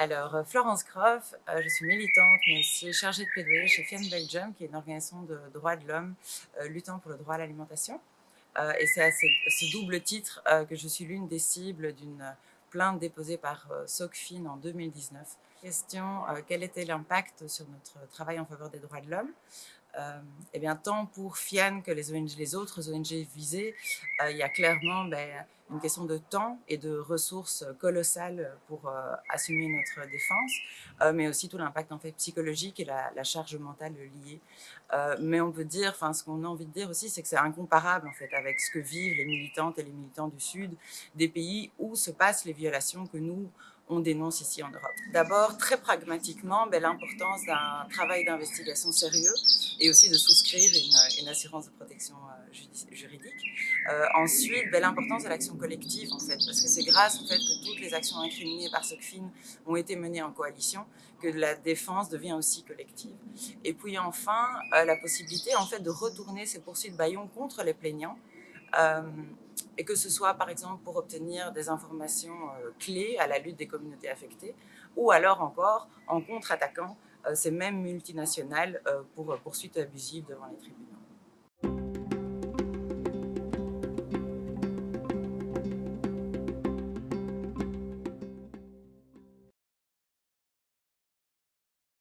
Alors, Florence Groff, je suis militante, mais aussi chargée de plaidoyer chez FIAN Belgium, qui est une organisation de droits de l'homme luttant pour le droit à l'alimentation. Et c'est à ce double titre que je suis l'une des cibles d'une plainte déposée par SOCFIN en 2019. Question, quel était l'impact sur notre travail en faveur des droits de l'homme? Eh bien, tant pour FIAN que les ONG, les autres ONG visées, il y a clairement une question de temps et de ressources colossales pour assumer notre défense, mais aussi tout l'impact en fait psychologique et la charge mentale liée. Mais on peut dire, enfin, ce qu'on a envie de dire aussi, c'est que c'est incomparable en fait avec ce que vivent les militantes et les militants du Sud, des pays où se passent les violations que nous on dénonce ici en Europe. D'abord, très pragmatiquement, l'importance d'un travail d'investigation sérieux et aussi de souscrire une assurance de protection juridique. Ensuite, l'importance de l'action collective, en fait, parce que c'est grâce au fait que toutes les actions incriminées par SOCFIN ont été menées en coalition que la défense devient aussi collective. Et puis enfin, la possibilité en fait de retourner ces poursuites bâillons contre les plaignants, euh, et que ce soit par exemple pour obtenir des informations clés à la lutte des communautés affectées, ou alors encore en contre-attaquant ces mêmes multinationales pour poursuites abusives devant les tribunaux.